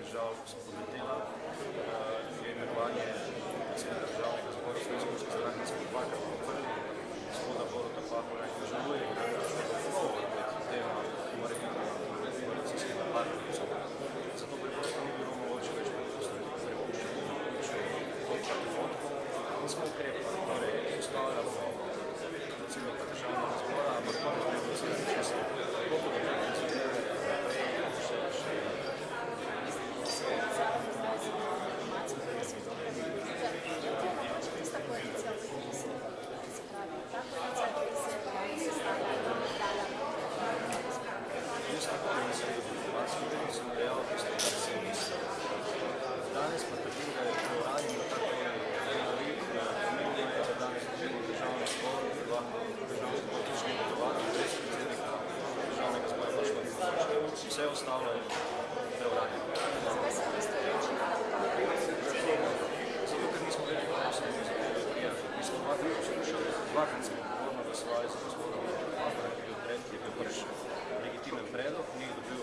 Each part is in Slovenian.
žal spodletela, je imenovanje predsednika državnega zbora Slovenske stranke, smo dvakrat podprli, gospoda Boruta Pahorja, ki žaluje, da je ponovno pred tema morebitnega koalicijskega partnerstva. Zato preprosto ni bilo mogoče več prepuščati točka dohodkov in smo ukrepali. Torej, postavljamo predsednika državnega zbora, ampak pa ne predsednika čisto. Kako da ne predsednika danes pa tako, da je to radimo tako govoriti, pomembno je, da danes dobimo državni zbor, državni zbor točni gotovati, brez predsednika državnega zbora pač pa pomoče. Vse ostalo je preuranjeno. Zato, ker nismo bili posebni za tega prijatelja. Mi smo dvakrat smo odgovorno glasovali za gospoda Pahorja, ki je bil tretji, je bil prvi legitimen predlog, ni dobil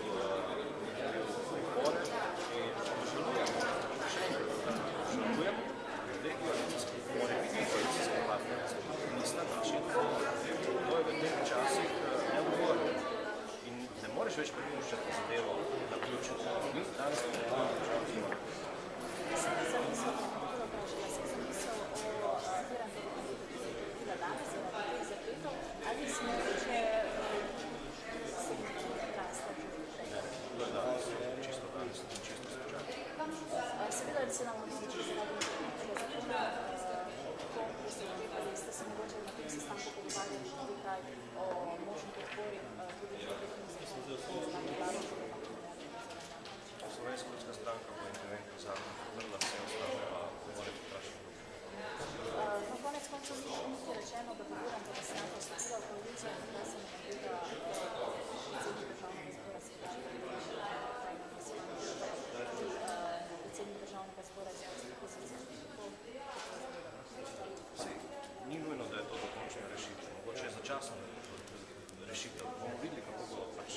podpore in žalujemo, da morebitni koalicijski partnerici nista način, to je v teh časih neodgovorno in ne moreš več prepuščati zadevo na ključu. Mi danes potrebujemo državni zbor. Seveda, da se nam odloči zaradi tega zakona, ko ste ukrepali, ste se mogoče na tem sestanku pogovarjali tudi kaj o možni podpori tudi konkretnim zakonom. Slovenska ljudska stranka bo interventni zakon podprla, vse ostalo pa more potrašiti. No, konec koncev ni rečeno, da podpiram, da se nam postopila koalicija, da se nam tega predsednik državnega zbora Ni nujno, da je to dokončna rešitev. Mogoče je začasna rešitev. Bomo videli, kako bo pač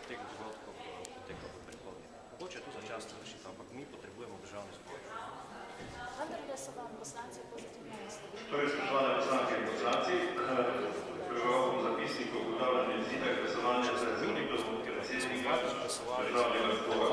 teh dogodkov poteklo v prihodnje. Mogoče je to začasna rešitev, ampak mi potrebujemo državni zbor. Vendar, da so vam poslanci pozitivno nastavili. Torej, spoštovane poslanke in poslanci, pregoval bom zapisnik o ugotavljanju izida glasovanja za izvolitev predsednika državnega zbora